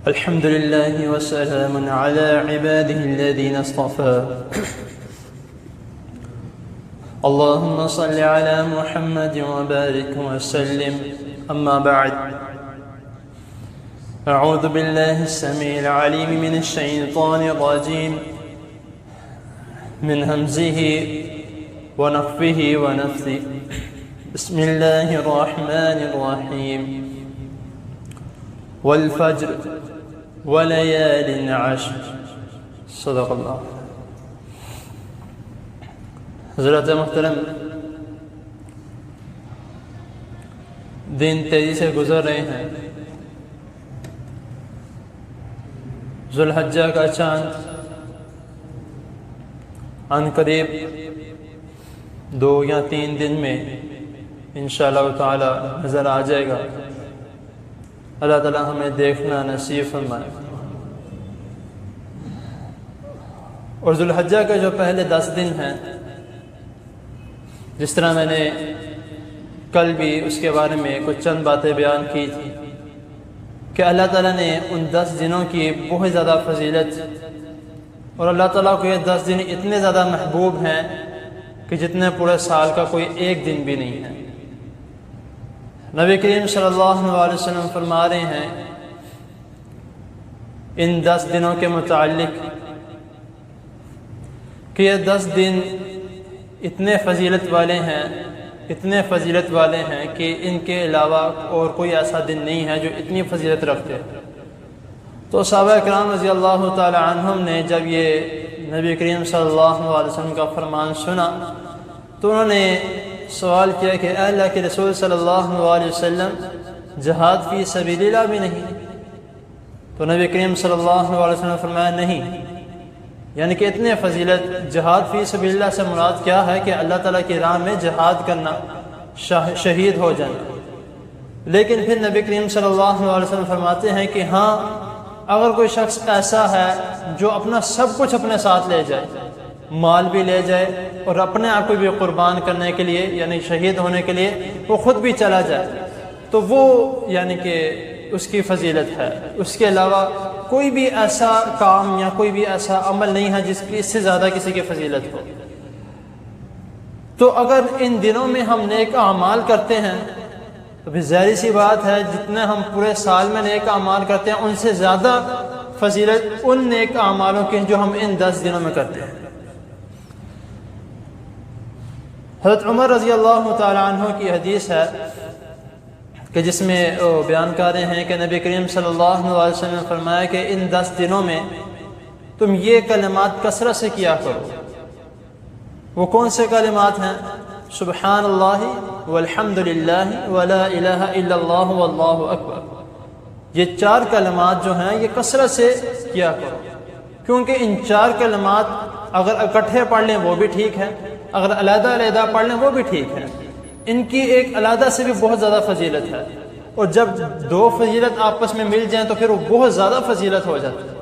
الحمد لله وسلام على عباده الذين اصطفى اللهم صل على محمد وبارك وسلم أما بعد أعوذ بالله السميع العليم من الشيطان الرجيم من همزه ونفخه ونفثه بسم الله الرحمن الرحيم والفجر وليال عشر صدق اللہ. حضرت محترم، دن تیزی سے گزر رہے ہیں. ذوالحجہ کا چاند عن قریب 2 یا 3 دن میں انشاءاللہ تعالی نظر آ جائے گا. اللہ تعالی ہمیں دیکھنا نصیب فرمائے. اور ذوالحجہ کے جو پہلے 10 دن ہیں، جس طرح میں نے کل بھی اس کے بارے میں کچھ چند باتیں بیان کی تھی کہ اللہ تعالیٰ نے ان 10 دنوں کی بہت زیادہ فضیلت، اور اللہ تعالیٰ کو یہ 10 دن اتنے زیادہ محبوب ہیں کہ جتنے پورے سال کا کوئی ایک دن بھی نہیں ہے. نبی کریم صلی اللہ علیہ وسلم فرما رہے ہیں ان 10 دنوں کے متعلق کہ یہ 10 دن اتنے فضیلت والے ہیں کہ ان کے علاوہ اور کوئی ایسا دن نہیں ہے جو اتنی فضیلت رکھتے. تو صحابہ کرام رضی اللہ تعالی عنہم نے جب یہ نبی کریم صلی اللہ علیہ وسلم کا فرمان سنا تو انہوں نے سوال کیا کہ اے اللہ کے رسول صلی اللہ علیہ وسلم، جہاد فی سبیل اللہ بھی نہیں؟ تو نبی کریم صلی اللہ علیہ وسلم نے فرمایا نہیں. یعنی کہ اتنے فضیلت، جہاد فی سبیل اللہ سے مراد کیا ہے کہ اللہ تعالیٰ کی راہ میں جہاد کرنا، شہید ہو جانا. لیکن پھر نبی کریم صلی اللہ علیہ وسلم فرماتے ہیں کہ ہاں، اگر کوئی شخص ایسا ہے جو اپنا سب کچھ اپنے ساتھ لے جائے، مال بھی لے جائے اور اپنے آپ کو بھی قربان کرنے کے لیے، یعنی شہید ہونے کے لیے وہ خود بھی چلا جائے، تو وہ یعنی کہ اس کی فضیلت ہے. اس کے علاوہ کوئی بھی ایسا کام یا کوئی بھی ایسا عمل نہیں ہے جس کی اس سے زیادہ کسی کی فضیلت ہو. تو اگر ان دنوں میں ہم نیک اعمال کرتے ہیں تو پھر ظاہر سی بات ہے جتنے ہم پورے سال میں نیک اعمال کرتے ہیں ان سے زیادہ فضیلت ان نیک اعمالوں کی جو ہم ان 10 دنوں میں کرتے ہیں. حضرت عمر رضی اللہ تعالی عنہ کی حدیث ہے کہ جس میں وہ بیان کر رہے ہیں کہ نبی کریم صلی اللہ علیہ وسلم نے فرمایا کہ ان 10 دنوں میں تم یہ کلمات کثرت سے کیا کرو. وہ کون سے کلمات ہیں؟ سبحان اللہ والحمد للہ ولا الہ الا اللہ واللہ اکبر. یہ 4 کلمات جو ہیں یہ کثرت سے کیا کرو، کیونکہ ان 4 کلمات اگر اکٹھے پڑھ لیں وہ بھی ٹھیک ہے، اگر علیحدہ علیحدہ پڑھ لیں وہ بھی ٹھیک ہے. ان کی ایک علیحدہ سے بھی بہت زیادہ فضیلت ہے، اور جب 2 فضیلت آپس میں مل جائیں تو پھر وہ بہت زیادہ فضیلت ہو جاتی ہے.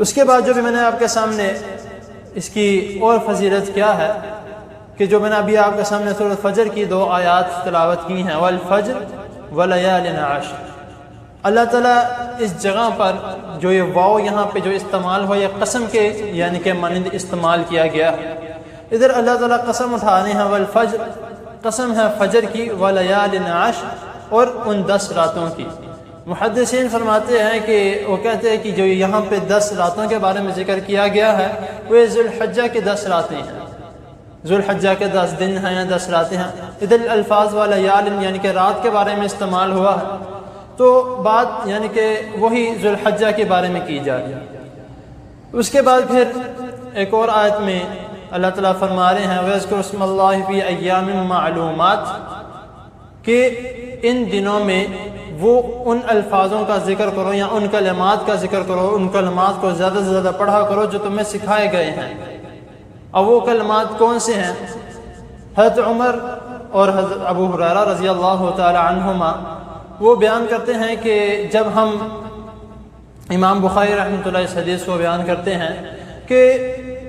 اس کے بعد جو بھی میں نے آپ کے سامنے اس کی اور فضیلت کیا ہے کہ جو میں نے ابھی آپ کے سامنے سورۃ فجر کی 2 آیات تلاوت کی ہیں، والفجر ولیال عشر. اللہ تعالیٰ اس جگہ پر جو یہ واو یہاں پہ جو استعمال ہوا، یہ قسم کے یعنی کہ مانند استعمال کیا گیا ہے. ادھر اللہ تعالیٰ قسم اٹھانے ہیں، والفجر، قسم ہے فجر کی، ولیال عشر، اور ان 10 راتوں کی. محدثین فرماتے ہیں کہ وہ کہتے ہیں کہ جو یہاں پہ 10 راتوں کے بارے میں ذکر کیا گیا ہے وہ ذوالحجہ کے 10 راتیں ہیں. ذوالحجہ کے 10 دن ہیں یا 10 راتیں ہیں. ادھر الفاظ ولیال یعنی کہ رات کے بارے میں استعمال ہوا ہے، تو بات یعنی کہ وہی ذوالحجہ کے بارے میں کی جا رہی ہے. اس کے بعد پھر ایک اور آیت میں اللہ تعالیٰ فرما رہے ہیں وَيَذْكُرُ اسْمَ اللَّهِ فِي أَيَّامٍ مَعْلُومَاتٍ، کہ ان دنوں میں وہ ان الفاظوں کا ذکر کرو یا ان کلمات کا ذکر کرو، ان کلمات کو زیادہ سے زیادہ پڑھا کرو جو تمہیں سکھائے گئے ہیں. اب وہ کلمات کون سے ہیں؟ حضرت عمر اور حضرت ابو ہریرہ رضی اللہ تعالی عنہما وہ بیان کرتے ہیں کہ جب ہم امام بخاری رحمۃ اللہ اس حدیث کو بیان کرتے ہیں کہ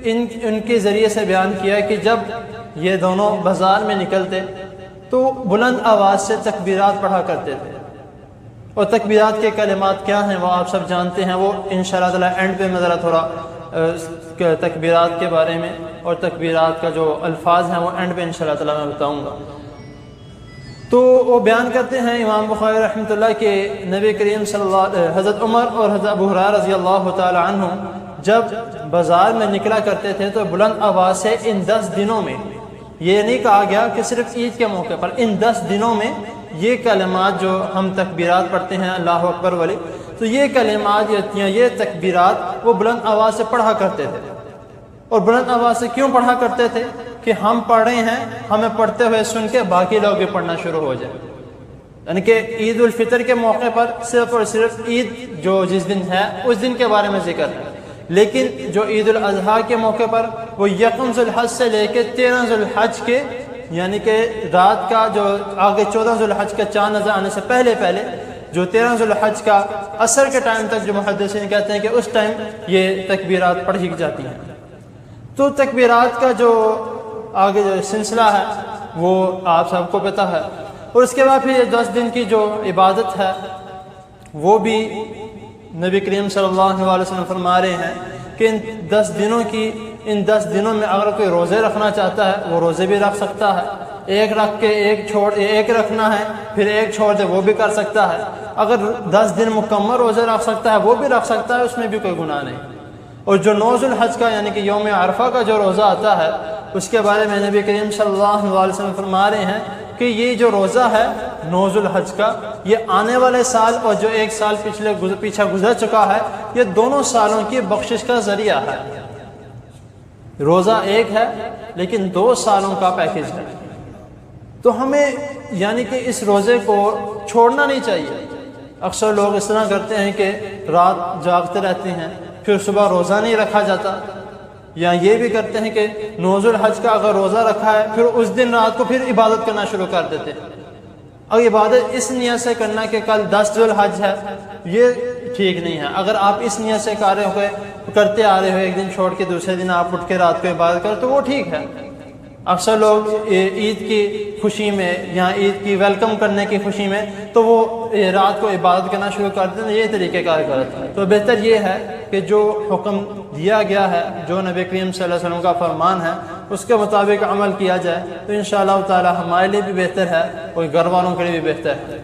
ان کے ذریعے سے بیان کیا کہ جب یہ دونوں بازار میں نکلتے تو بلند آواز سے تکبیرات پڑھا کرتے تھے، اور تکبیرات کے کلمات کیا ہیں وہ آپ سب جانتے ہیں، وہ انشاءاللہ تعالی اینڈ پہ میں ذرا تھوڑا تکبیرات کے بارے میں اور تکبیرات کا جو الفاظ ہیں وہ اینڈ پہ انشاءاللہ تعالی میں بتاؤں گا۔ تو وہ بیان کرتے ہیں امام بخاری رحمۃ اللہ کہ نبی کریم صلی اللہ حضرت عمر اور حضرت ابو ہریرہ رضی اللہ تعالی عنہ جب بازار میں نکلا کرتے تھے تو بلند آواز سے ان 10 دنوں میں، یہ نہیں کہا گیا کہ صرف عید کے موقع پر، ان 10 دنوں میں یہ کلمات جو ہم تکبیرات پڑھتے ہیں اللہ اکبر والے، تو یہ کلمات یا یہ تکبیرات وہ بلند آواز سے پڑھا کرتے تھے۔ اور بلند آواز سے کیوں پڑھا کرتے تھے؟ کہ ہم پڑھ رہے ہیں، ہمیں پڑھتے ہوئے سن کے باقی لوگ بھی پڑھنا شروع ہو جائے۔ یعنی کہ عید الفطر کے موقع پر صرف اور صرف عید جو جس دن ہے اس دن کے بارے میں ذکر ہے، لیکن جو عید الاضحیٰ کے موقع پر وہ یکم ذی الحج سے لے کے 13 ذی الحج کے، یعنی کہ رات کا جو آگے 14 ذی الحج کا چاند نظر آنے سے پہلے جو 13 ذی الحج کا عصر کے ٹائم تک جو محدثین کہتے ہیں کہ اس ٹائم یہ تکبیرات پڑھی جاتی ہیں۔ تو تکبیرات کا جو آگے جو سلسلہ ہے وہ آپ سب کو پتہ ہے۔ اور اس کے بعد پھر یہ 10 دن کی جو عبادت ہے وہ بھی نبی کریم صلی اللہ علیہ وسلم فرما رہے ہیں کہ ان 10 دنوں میں اگر کوئی روزے رکھنا چاہتا ہے وہ روزے بھی رکھ سکتا ہے، ایک رکھ کے ایک رکھنا ہے پھر ایک چھوڑ دے وہ بھی کر سکتا ہے، اگر 10 دن مکمل روزے رکھ سکتا ہے وہ بھی رکھ سکتا ہے، اس میں بھی کوئی گناہ نہیں۔ اور جو 9 ذی الحج کا یعنی کہ یوم عرفہ کا جو روزہ آتا ہے اس کے بارے میں نبی کریم صلی اللہ علیہ وسلم فرما رہے ہیں کہ یہ جو روزہ ہے 9 ذی الحج کا، یہ آنے والے سال اور جو ایک سال پیچھے گزر چکا ہے یہ دونوں سالوں کی بخشش کا ذریعہ ہے۔ روزہ ایک ہے لیکن 2 سالوں کا پیکج ہے، تو ہمیں یعنی کہ اس روزے کو چھوڑنا نہیں چاہیے۔ اکثر لوگ اس طرح کرتے ہیں کہ رات جاگتے رہتے ہیں پھر صبح روزہ نہیں رکھا جاتا، یا یہ بھی کرتے ہیں کہ 9 ذی الحج کا اگر روزہ رکھا ہے پھر اس دن رات کو پھر عبادت کرنا شروع کر دیتے ہیں۔ اور عبادت اس نیت سے کرنا کہ کل 10 ذی الحج ہے یہ ٹھیک نہیں ہے۔ اگر آپ اس نیت سے کرتے آ رہے ہو ایک دن چھوڑ کے دوسرے دن آپ اٹھ کے رات کو عبادت کرو تو وہ ٹھیک ہے۔ اکثر لوگ عید کی خوشی میں یا عید کی ویلکم کرنے کی خوشی میں تو وہ رات کو عبادت کرنا شروع کر دیتے ہیں، یہ طریقہ کار غلط ہے۔ تو بہتر یہ ہے کہ جو حکم دیا گیا ہے، جو نبی کریم صلی اللہ علیہ وسلم کا فرمان ہے، اس کے مطابق عمل کیا جائے تو انشاءاللہ تعالی ہمارے لیے بھی بہتر ہے اور گھر والوں کے لیے بھی بہتر ہے۔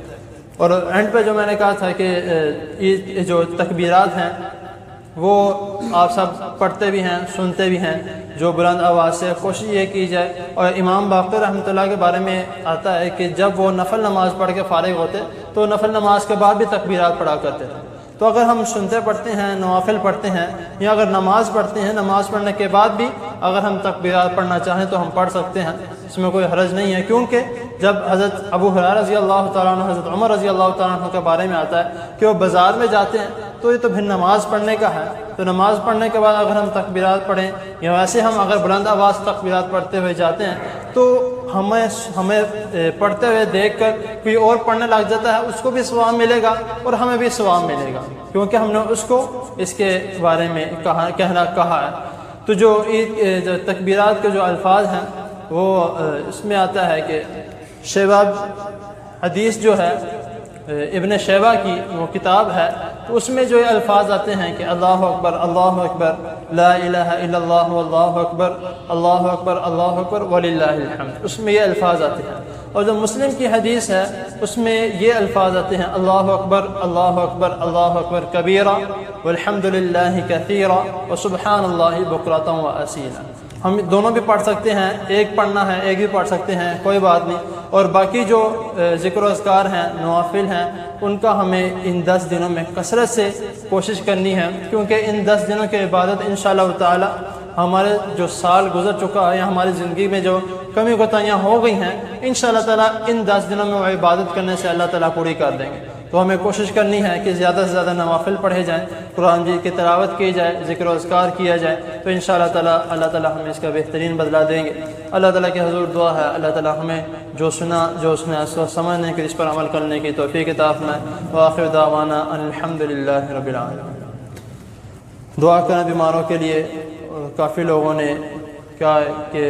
اور اینڈ پہ جو میں نے کہا تھا کہ عید جو تکبیرات ہیں وہ آپ سب پڑھتے بھی ہیں سنتے بھی ہیں، جو بلند آواز سے کوشش یہ کی جائے۔ اور امام باقر رحمۃ اللہ کے بارے میں آتا ہے کہ جب وہ نفل نماز پڑھ کے فارغ ہوتے تو نفل نماز کے بعد بھی تکبیرات پڑھا کرتے تھے۔ تو اگر ہم سنتے پڑھتے ہیں، نوافل پڑھتے ہیں، یا اگر نماز پڑھتے ہیں، نماز پڑھنے کے بعد بھی اگر ہم تکبیرات پڑھنا چاہیں تو ہم پڑھ سکتے ہیں، اس میں کوئی حرج نہیں ہے۔ کیونکہ جب حضرت ابو ہریرہ رضی اللہ تعالیٰ عنہ، حضرت عمر رضی اللہ تعالیٰ عنہ کے بارے میں آتا ہے کہ وہ بازار میں جاتے ہیں تو یہ تو پھر نماز پڑھنے کا ہے، تو نماز پڑھنے کے بعد اگر ہم تکبیرات پڑھیں یا ویسے ہم اگر بلند آواز تکبیرات پڑھتے ہوئے جاتے ہیں تو ہمیں پڑھتے ہوئے دیکھ کر کوئی اور پڑھنے لگ جاتا ہے، اس کو بھی ثواب ملے گا اور ہمیں بھی ثواب ملے گا، کیونکہ ہم نے اس کو اس کے بارے میں کہا ہے۔ تو جو تکبیرات کے جو الفاظ ہیں وہ اس میں آتا ہے کہ شیبہ حدیث جو ہے ابن شیبہ کی وہ کتاب ہے، تو اس میں جو الفاظ آتے ہیں کہ اللہ اکبر لا الہ الا اللہ واللہ اکبر اللہ اکبر اللہ اکبر وللہ الحمد، اس میں یہ الفاظ آتے ہیں۔ اور جو مسلم کی حدیث ہے اس میں یہ الفاظ آتے ہیں اللہ اکبر اللہ اکبر کبیرہ والحمد للہ کثیرہ وسبحان اللہ بکرۃ واصیلا۔ ہم دونوں بھی پڑھ سکتے ہیں، ایک پڑھنا ہے ایک بھی پڑھ سکتے ہیں، کوئی بات نہیں۔ اور باقی جو ذکر و اذکار ہیں، نوافل ہیں، ان کا ہمیں ان 10 دنوں میں کثرت سے کوشش کرنی ہے، کیونکہ ان 10 دنوں کی عبادت انشاءاللہ تعالی ہمارے جو سال گزر چکا ہے یا ہماری زندگی میں جو کمی کوتاہیاں ہو گئی ہیں انشاءاللہ تعالی ان 10 دنوں میں وہ عبادت کرنے سے اللہ تعالیٰ پوری کر دیں گے۔ تو ہمیں کوشش کرنی ہے کہ زیادہ سے زیادہ نوافل پڑھے جائیں، قرآن کی تلاوت کی جائے، ذکر و اذکار کیا جائے، تو انشاءاللہ تعالی اللہ تعالیٰ ہمیں اس کا بہترین بدلہ دیں گے۔ اللہ تعالیٰ کے حضور دعا ہے اللہ تعالیٰ ہمیں جو سنا اس کو سمجھنے کے، اس پر عمل کرنے کی توفیق عطا فرمائے۔ وآخر دعوانا ان الحمدللہ رب العالمین۔ دعا کرنا بیماروں کے لیے، کافی لوگوں نے کہا کہ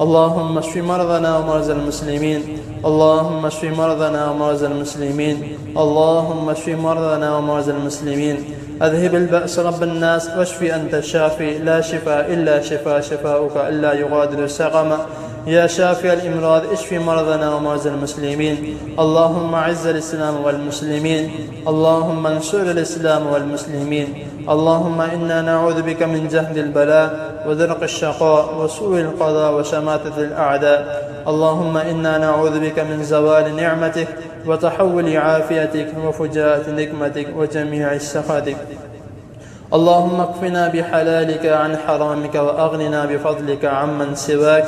اللهم اشف مرضنا ومرضى المسلمين، اللهم اشف مرضنا ومرضى المسلمين، اللهم اشف مرضنا ومرضى المسلمين. اذهب البأس رب الناس واشف أنت الشافي، لا شفاء إلا شفاؤك إلا يغادر سقما. يا شافي الأمراض اشف مرضنا ومرضى المسلمين. اللهم اعز الإسلام والمسلمين، اللهم انصر الإسلام والمسلمين. اللهم إنا نعوذ بك من جهد البلاء ودرك الشقاء وسوء القضاء وشماتة الأعداء. اللهم إنا نعوذ بك من زوال نعمتك وتحول عافيتك وفجاءة نقمتك وجميع سخطك. اللهم اكفنا بحلالك عن حرامك وأغننا بفضلك عمن سواك.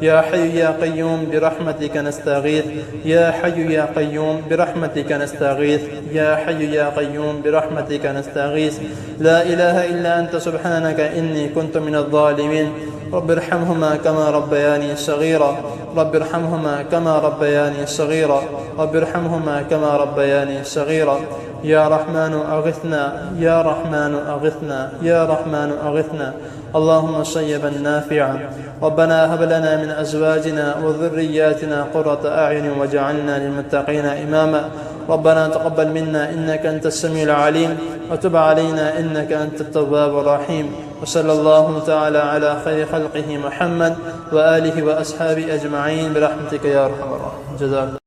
يا حي يا قيوم برحمتك نستغيث، يا حي يا قيوم برحمتك نستغيث، يا حي يا قيوم برحمتك نستغيث. لا إله إلا أنت سبحانك إني كنت من الظالمين. رب ارحمهما كما ربياني صغيرا، رب ارحمهما كما ربياني صغيرا، رب ارحمهما كما ربياني صغيرا. يا رحمن أغثنا، يا رحمن أغثنا، يا رحمن أغثنا. اللهم صيبا نافعا. ربنا هب لنا من أزواجنا وذرياتنا قرة أعين واجعلنا للمتقين إماما. ربنا تقبل منا إنك أنت السميع العليم وتب علينا إنك أنت التواب الرحيم. وصلى الله تعالى على خير خلقه محمد وآله وأصحابه أجمعين برحمتك يا أرحم الراحمين. جزاك الله.